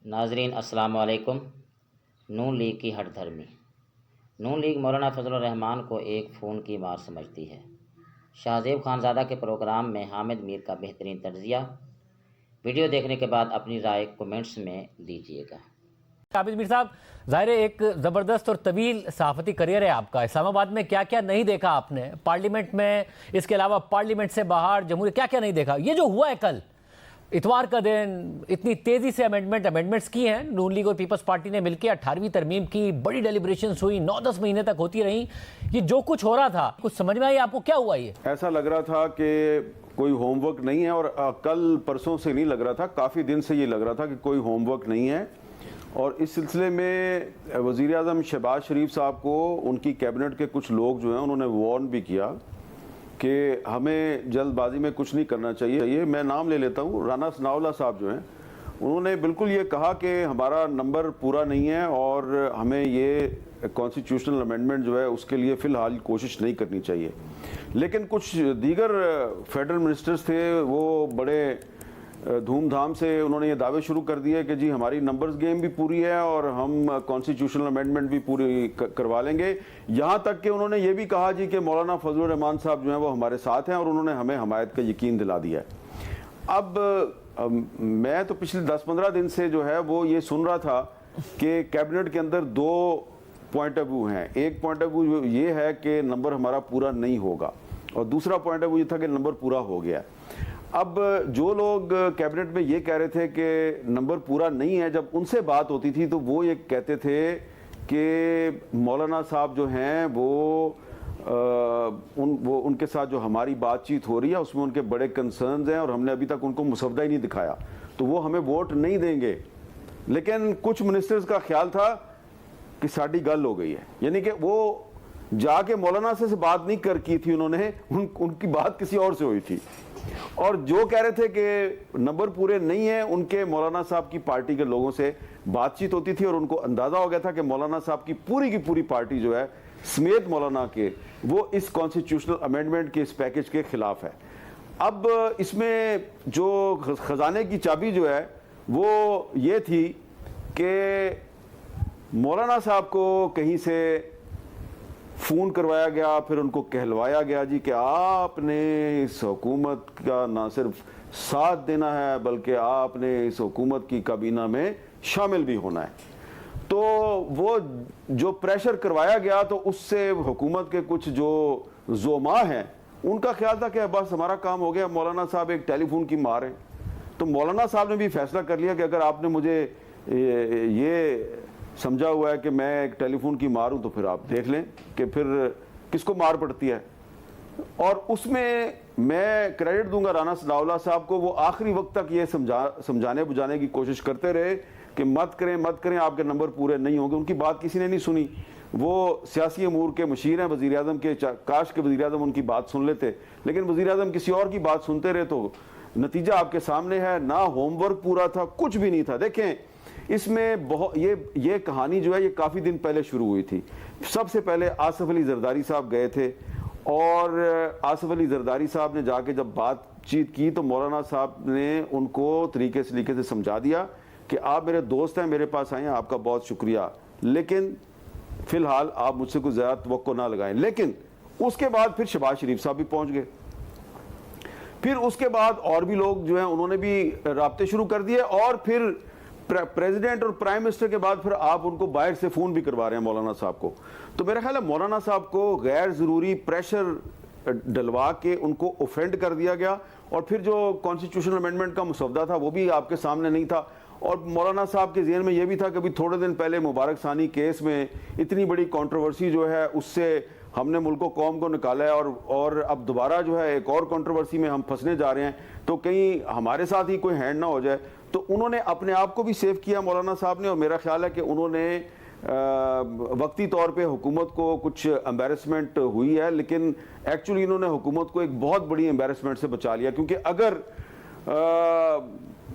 नाजरीन अस्सलाम वालेकुम। नून लीग की हठधर्मी। नून लीग मौलाना फजलुर रहमान को एक फ़ोन की मार समझती है। शाहज़ेब खानज़ादा के प्रोग्राम में हामिद मीर का बेहतरीन तज्ज़िया। वीडियो देखने के बाद अपनी राय कमेंट्स में दीजिएगा। हामिद मीर साहब, ज़ाहिर है एक ज़बरदस्त और तवील सहाफ़ती करियर है आपका। इस्लामाबाद में क्या क्या नहीं देखा आपने, पार्लियामेंट में, इसके अलावा पार्लियामेंट से बाहर जमहूरियत, क्या क्या नहीं देखा। ये जो हुआ है कल इतवार का दिन, इतनी तेज़ी से अमेंडमेंट्स की हैं नून लीग और पीपल्स पार्टी ने मिलकर 18वीं तरमीम की, बड़ी डेलिब्रेशंस हुई, 9-10 महीने तक होती रही। ये जो कुछ हो रहा था, कुछ समझ में आई आपको? क्या हुआ? ये ऐसा लग रहा था कि कोई होमवर्क नहीं है, और कल परसों से नहीं लग रहा था, काफ़ी दिन से ये लग रहा था कि कोई होमवर्क नहीं है। और इस सिलसिले में वज़ीर आज़म शहबाज शरीफ साहब को उनकी कैबिनेट के कुछ लोग जो हैं उन्होंने वार्न भी किया कि हमें जल्दबाजी में कुछ नहीं करना चाहिए। मैं नाम ले लेता हूँ, राना सनाउल्लाह साहब जो हैं उन्होंने बिल्कुल ये कहा कि हमारा नंबर पूरा नहीं है और हमें ये कॉन्स्टिट्यूशनल अमेंडमेंट जो है उसके लिए फ़िलहाल कोशिश नहीं करनी चाहिए। लेकिन कुछ दीगर फेडरल मिनिस्टर्स थे, वो बड़े धूमधाम से उन्होंने ये दावे शुरू कर दिए कि जी हमारी नंबर्स गेम भी पूरी है और हम कॉन्स्टिट्यूशनल अमेंडमेंट भी पूरी करवा लेंगे। यहाँ तक कि उन्होंने ये भी कहा जी कि मौलाना फजलुर रहमान साहब जो हैं वो हमारे साथ हैं और उन्होंने हमें हमायत का यकीन दिला दिया है। अब मैं तो पिछले 10-15 दिन से जो है वो ये सुन रहा था कि कैबिनेट के अंदर दो पॉइंट ऑफ व्यू हैं। एक पॉइंट ऑफ व्यू ये है कि नंबर हमारा पूरा नहीं होगा, और दूसरा पॉइंट ऑफ व्यू ये था कि नंबर पूरा हो गया। अब जो लोग कैबिनेट में ये कह रहे थे कि नंबर पूरा नहीं है, जब उनसे बात होती थी तो वो ये कहते थे कि मौलाना साहब जो हैं वो उनके साथ जो हमारी बातचीत हो रही है उसमें उनके बड़े कंसर्न्स हैं और हमने अभी तक उनको मुसवदा ही नहीं दिखाया, तो वो हमें वोट नहीं देंगे। लेकिन कुछ मिनिस्टर्स का ख्याल था कि साड़ी गल हो गई है, यानी कि वो जाके मौलाना से बात नहीं कर की थी उन्होंने, उनकी बात किसी और से हुई थी। और जो कह रहे थे कि नंबर पूरे नहीं है, उनके मौलाना साहब की पार्टी के लोगों से बातचीत होती थी और उनको अंदाजा हो गया था कि मौलाना साहब की पूरी पार्टी जो है समेत मौलाना के, वो इस कॉन्स्टिट्यूशनल अमेंडमेंट के इस पैकेज के खिलाफ है। अब इसमें जो खजाने की चाबी जो है वो ये थी कि मौलाना साहब को कहीं से फ़ोन करवाया गया, फिर उनको कहलवाया गया जी कि आपने इस हुकूमत का ना सिर्फ साथ देना है बल्कि आपने इस हुकूमत की काबीना में शामिल भी होना है। तो वो जो प्रेशर करवाया गया तो उससे हुकूमत के कुछ जो ज़ोमा हैं उनका ख्याल था कि बस हमारा काम हो गया, मौलाना साहब एक टेलीफोन की मार है। तो मौलाना साहब ने भी फैसला कर लिया कि अगर आपने मुझे ये समझा हुआ है कि मैं एक टेलीफोन की मार हूं तो फिर आप देख लें कि फिर किसको मार पड़ती है। और उसमें मैं क्रेडिट दूंगा राना सनाउल्लाह साहब को, वो आखिरी वक्त तक ये समझाने बुझाने की कोशिश करते रहे कि मत करें, आपके नंबर पूरे नहीं होंगे। उनकी बात किसी ने नहीं सुनी। वो सियासी अमूर के मशीर हैं वज़ीर आज़म के, काश के वज़ीर आज़म उनकी बात सुन लेते, लेकिन वज़ीर आज़म किसी और की बात सुनते रहे। तो नतीजा आपके सामने है, ना होमवर्क पूरा था, कुछ भी नहीं था। देखें इसमें बहुत ये कहानी जो है ये काफ़ी दिन पहले शुरू हुई थी। सबसे पहले आसिफ अली जरदारी साहब गए थे और आसिफ अली जरदारी साहब ने जाके जब बातचीत की तो मौलाना साहब ने उनको तरीके से समझा दिया कि आप मेरे दोस्त हैं, मेरे पास आए हैं, आपका बहुत शुक्रिया, लेकिन फ़िलहाल आप मुझसे कुछ ज़्यादा तवक्को ना लगाएं। लेकिन उसके बाद फिर शहबाज शरीफ साहब भी पहुँच गए। फिर उसके बाद और भी लोग जो हैं उन्होंने भी राब्ते शुरू कर दिए, और फिर प्रेसिडेंट और प्राइम मिनिस्टर के बाद फिर आप उनको बाहर से फ़ोन भी करवा रहे हैं मौलाना साहब को। तो मेरा ख्याल है मौलाना साहब को गैर ज़रूरी प्रेशर डलवा के उनको ऑफेंड कर दिया गया, और फिर जो कॉन्स्टिट्यूशनल अमेंडमेंट का मुसवदा था वो भी आपके सामने नहीं था। और मौलाना साहब के ज़हन में ये भी था कि अभी थोड़े दिन पहले मुबारक सानी केस में इतनी बड़ी कंट्रोवर्सी जो है उससे हमने मुल्क कौम को निकाला है, और अब दोबारा जो है एक और कंट्रोवर्सी में हम फंसने जा रहे हैं, तो कहीं हमारे साथ ही कोई हैंड ना हो जाए। तो उन्होंने अपने आप को भी सेव किया मौलाना साहब ने, और मेरा ख्याल है कि उन्होंने वक्ती तौर पे हुकूमत को कुछ एम्बेरसमेंट हुई है, लेकिन एक्चुअली इन्होंने हुकूमत को एक बहुत बड़ी एम्बेरसमेंट से बचा लिया, क्योंकि अगर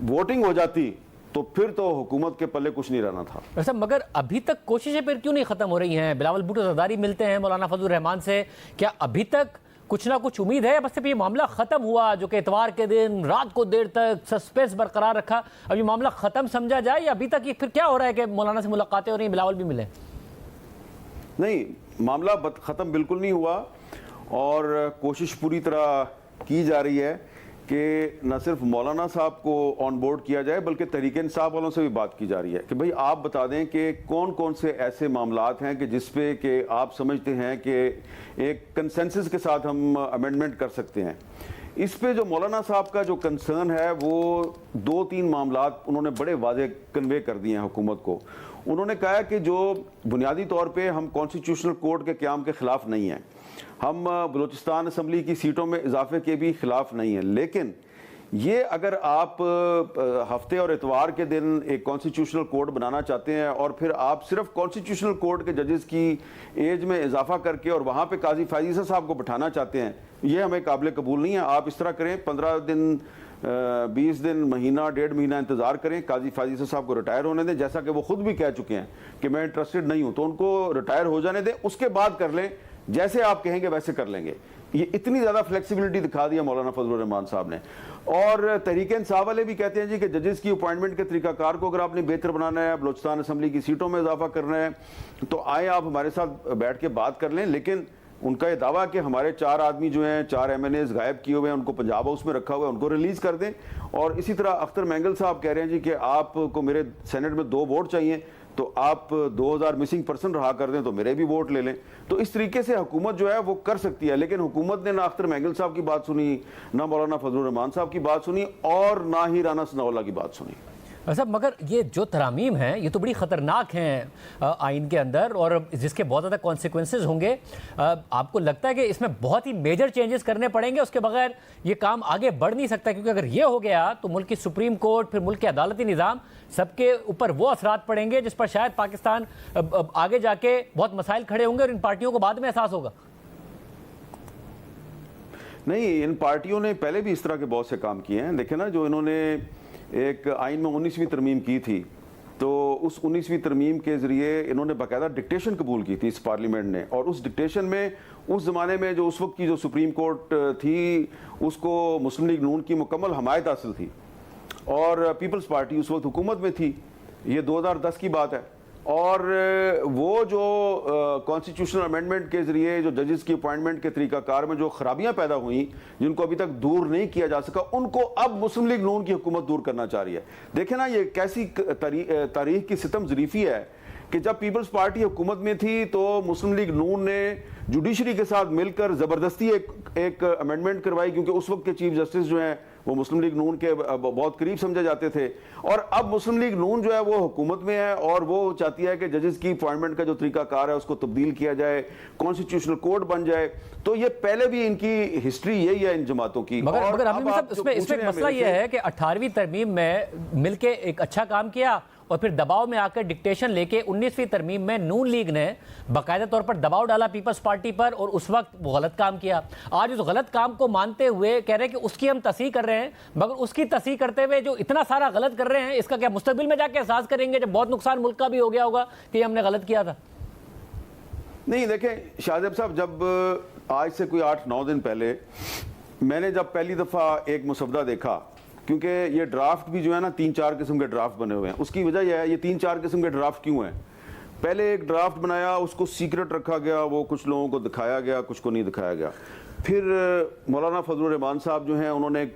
वोटिंग हो जाती तो फिर तो हुकूमत के पल्ले कुछ नहीं रहना था। वैसे मगर अभी तक कोशिशें फिर क्यों नहीं खत्म हो रही हैं? बिलावल भुट्टो जरदारी मिलते हैं मौलाना फजलुर रहमान से, क्या अभी तक कुछ ना कुछ उम्मीद है, या बस सिर्फ ये मामला खत्म हुआ जो कि इतवार के दिन रात को देर तक सस्पेंस बरकरार रखा, अब ये मामला खत्म समझा जाए, या अभी तक ये फिर क्या हो रहा है कि मौलाना से मुलाकातें हो रही हैं, बिलावल भी मिले? नहीं, मामला खत्म बिल्कुल नहीं हुआ और कोशिश पूरी तरह की जा रही है कि न सिर्फ मौलाना साहब को ऑन बोर्ड किया जाए बल्कि तहरीक इंसाफ वालों से भी बात की जा रही है कि भाई आप बता दें कि कौन कौन से ऐसे मामलात हैं कि जिस पे कि आप समझते हैं कि एक कंसेंसस के साथ हम अमेंडमेंट कर सकते हैं। इस पे जो मौलाना साहब का जो कंसर्न है वो 2-3 मामलात उन्होंने बड़े वाज़े कन्वे कर दिए हैं हुकूमत को। उन्होंने कहा है कि जो बुनियादी तौर पे हम कॉन्स्टिट्यूशनल कोर्ट के क़याम के ख़िलाफ़ नहीं हैं, हम बलूचिस्तान असम्बली की सीटों में इजाफे के भी खिलाफ नहीं है, लेकिन ये अगर आप हफ्ते और इतवार के दिन एक कॉन्स्टिट्यूशनल कोर्ट बनाना चाहते हैं और फिर आप सिर्फ कॉन्स्टिट्यूशनल कोर्ट के जजेस की एज में इजाफा करके और वहाँ पे काजी फायजीसा साहब को बैठाना चाहते हैं, ये हमें काबिल कबूल नहीं है। आप इस तरह करें, 15 दिन 20 दिन महीना 1.5 महीना इंतजार करें, काजी फायजीसा साहब को रिटायर होने दें, जैसा कि वो खुद भी कह चुके हैं कि मैं इंटरेस्टेड नहीं हूँ, तो उनको रिटायर हो जाने दें, उसके बाद कर लें, जैसे आप कहेंगे वैसे कर लेंगे। ये इतनी ज्यादा फ्लेक्सिबिलिटी दिखा दिया मौलाना फजलुर रहमान साहब ने। और तहरीक इंसाफ वाले भी कहते हैं जी कि जजेस की अपॉइंटमेंट के तरीकाकार को अगर आपने बेहतर बनाना है, बलूचिस्तान असम्बली की सीटों में इजाफा करना है, तो आए आप हमारे साथ बैठ के बात कर लें। लेकिन उनका ये दावा कि हमारे 4 आदमी जो हैं, 4 MNAs गायब किए हुए हैं, उनको पंजाब हाउस में रखा हुआ है, उनको रिलीज कर दें। और इसी तरह अख्तर मैंगल साहब कह रहे हैं जी कि आपको मेरे सेनेट में 2 वोट चाहिए, तो आप 2000 मिसिंग पर्सन रहा कर दें तो मेरे भी वोट ले लें। तो इस तरीके से हुकूमत जो है वो कर सकती है, लेकिन हुकूमत ने ना अख्तर मैंगल साहब की बात सुनी, ना मौलाना फजलुर रहमान साहब की बात सुनी और ना ही राना सनाउल्लाह की बात सुनी। साहब, मगर ये जो तरामीम हैं ये तो बड़ी ख़तरनाक हैं आइन के अंदर, और जिसके बहुत ज़्यादा कॉन्सिक्वेंसेस होंगे। आपको लगता है कि इसमें बहुत ही मेजर चेंजेस करने पड़ेंगे, उसके बगैर ये काम आगे बढ़ नहीं सकता? क्योंकि अगर ये हो गया तो मुल्क की सुप्रीम कोर्ट, फिर मुल्क के अदालती निज़ाम, सबके ऊपर वो असरात पड़ेंगे जिस पर शायद पाकिस्तान आगे जाके बहुत मसाइल खड़े होंगे और इन पार्टियों को बाद में एहसास होगा। नहीं, इन पार्टियों ने पहले भी इस तरह के बहुत से काम किए हैं। देखें ना, जो इन्होंने एक आइन में 19वीं तरमीम की थी, तो उस 19वीं तरमीम के ज़रिए इन्होंने बाकायदा डिक्टेशन कबूल की थी इस पार्लियामेंट ने, और उस डिक्टेशन में उस ज़माने में जो उस वक्त की जो सुप्रीम कोर्ट थी उसको मुस्लिम लीग नून की मुकम्मल हमायत हासिल थी और पीपल्स पार्टी उस वक्त हुकूमत में थी। ये 2010 की बात है। और वो जो कॉन्स्टिट्यूशनल अमेंडमेंट के ज़रिए जो जजेस की अपॉइंटमेंट के तरीकाकार में जो खराबियां पैदा हुई, जिनको अभी तक दूर नहीं किया जा सका, उनको अब मुस्लिम लीग नून की हुकूमत दूर करना चाह रही है। देखें ना, ये कैसी तारीख की सितम ज़रीफ़ी है कि जब पीपल्स पार्टी हुकूमत में थी तो मुस्लिम लीग नून ने जुडिशरी के साथ मिलकर ज़बरदस्ती एक अमेंडमेंट करवाई, क्योंकि उस वक्त के चीफ जस्टिस जो हैं वो मुस्लिम लीग नून के बहुत करीब समझे जाते थे। और अब मुस्लिम लीग नून जो है वो हुकूमत में है और वो चाहती है कि जजेस की अपॉइंटमेंट का जो तरीकाकार है उसको तब्दील किया जाए, कॉन्स्टिट्यूशनल कोर्ट बन जाए। तो ये पहले भी इनकी हिस्ट्री यही है इन जमातों की। मगर इसमें मसला ये है कि 18वीं तरमीम में मिलके एक अच्छा काम किया और फिर दबाव में आकर डिक्टेशन लेके 19वीं तरमीम में नून लीग ने बाकायदा तौर पर दबाव डाला पीपल्स पार्टी पर और उस वक्त वो गलत काम किया। आज उस गलत काम को मानते हुए कह रहे हैं कि उसकी हम तस्हीह कर रहे हैं, मगर उसकी तस्हीह करते हुए जो इतना सारा गलत कर रहे हैं इसका क्या मुस्तकबिल में जाके एहसास करेंगे जब बहुत नुकसान मुल्क का भी हो गया होगा कि हमने गलत किया था? नहीं, देखें शाहजेब साहब, जब आज से कोई 8-9 दिन पहले मैंने जब पहली दफ़ा एक मुसवदा देखा, क्योंकि ये ड्राफ्ट भी जो है ना 3-4 किस्म के ड्राफ्ट बने हुए हैं। उसकी वजह यह है, ये 3-4 किस्म के ड्राफ्ट क्यों हैं? पहले एक ड्राफ्ट बनाया, उसको सीक्रेट रखा गया, वो कुछ लोगों को दिखाया गया, कुछ को नहीं दिखाया गया। फिर मौलाना फजलुर रहमान साहब जो हैं उन्होंने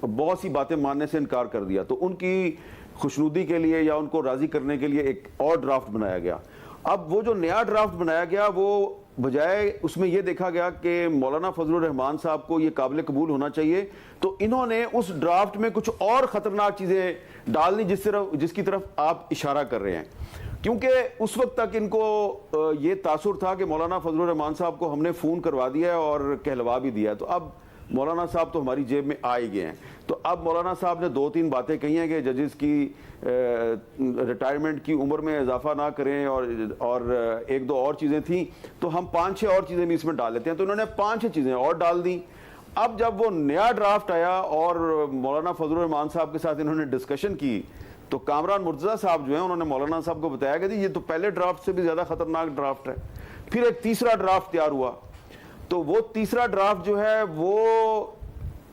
बहुत सी बातें मानने से इनकार कर दिया, तो उनकी खुशनुदी के लिए या उनको राज़ी करने के लिए एक और ड्राफ्ट बनाया गया। अब वो जो नया ड्राफ्ट बनाया गया वो बजाय उसमें यह देखा गया कि मौलाना फजलुर रहमान साहब को यह काबिल कबूल होना चाहिए, तो इन्होंने उस ड्राफ्ट में कुछ और ख़तरनाक चीज़ें डालनी जिसकी तरफ आप इशारा कर रहे हैं। क्योंकि उस वक्त तक इनको ये तासुर था कि मौलाना फजलुर रहमान साहब को हमने फ़ोन करवा दिया है और कहलवा भी दिया है, तो अब मौलाना साहब तो हमारी जेब में आ ही गए हैं। तो अब मौलाना साहब ने 2-3 बातें कही हैं कि जजेस की रिटायरमेंट की उम्र में इजाफा ना करें और 1-2 और चीज़ें थी, तो हम 5-6 और चीज़ें भी इसमें डाल लेते हैं। तो इन्होंने 5-6 चीज़ें और डाल दी। अब जब वो नया ड्राफ्ट आया और मौलाना फजलुर रहमान साहब के साथ इन्होंने डिस्कशन की, तो कामरान मुर्तज़ा साहब जो हैं उन्होंने मौलाना साहब को बताया कि ये तो पहले ड्राफ्ट से भी ज़्यादा ख़तरनाक ड्राफ्ट है। फिर एक तीसरा ड्राफ्ट तैयार हुआ। तो वो तीसरा ड्राफ्ट जो है वो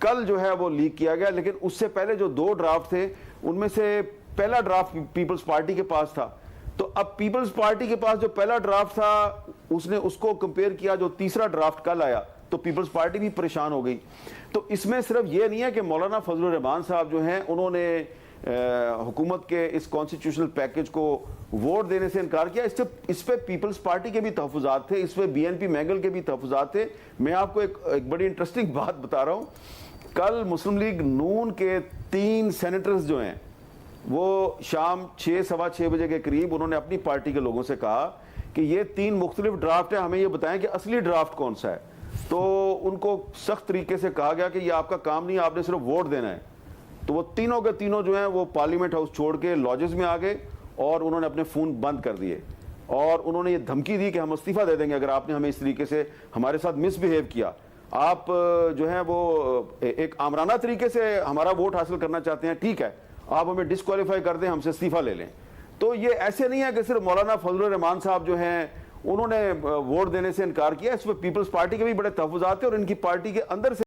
कल जो है वो लीक किया गया, लेकिन उससे पहले जो 2 ड्राफ्ट थे उनमें से पहला ड्राफ्ट पीपल्स पार्टी के पास था। तो अब पीपल्स पार्टी के पास जो पहला ड्राफ्ट था उसने उसको कंपेयर किया जो तीसरा ड्राफ्ट कल आया, तो पीपल्स पार्टी भी परेशान हो गई। तो इसमें सिर्फ ये नहीं है कि मौलाना फजलुर रहमान साहब जो हैं उन्होंने हुकूमत के इस कॉन्स्टिट्यूशनल पैकेज को वोट देने से इनकार किया, इस पे पीपल्स पार्टी के भी तहफुजात थे, इस पे बीएनपी मैगल के भी तहफुजात थे। मैं आपको एक बड़ी इंटरेस्टिंग बात बता रहा हूं। कल मुस्लिम लीग नून के 3 सेनेटर्स जो हैं वो शाम 6 सवा 6 बजे के करीब उन्होंने अपनी पार्टी के लोगों से कहा कि ये 3 मुख्तलिफ ड्राफ्ट है, हमें ये बताएं कि असली ड्राफ्ट कौन सा है। तो उनको सख्त तरीके से कहा गया कि ये आपका काम नहीं है, आपने सिर्फ वोट देना है। तो वो तीनों के तीनों जो हैं वो पार्लियामेंट हाउस छोड़ के लॉजेस में आ गए और उन्होंने अपने फोन बंद कर दिए और उन्होंने ये धमकी दी कि हम इस्तीफा दे देंगे अगर आपने हमें इस तरीके से हमारे साथ मिसबिहेव किया। आप जो है वो एक आमराना तरीके से हमारा वोट हासिल करना चाहते हैं, ठीक है, आप हमें डिस्क्वालीफाई कर दें, हमसे इस्तीफा ले लें। तो ये ऐसे नहीं है कि सिर्फ मौलाना फजलुर रहमान साहब जो हैं उन्होंने वोट देने से इनकार किया, इस पर पीपल्स पार्टी के भी बड़े तहफुजात थे और इनकी पार्टी के अंदर से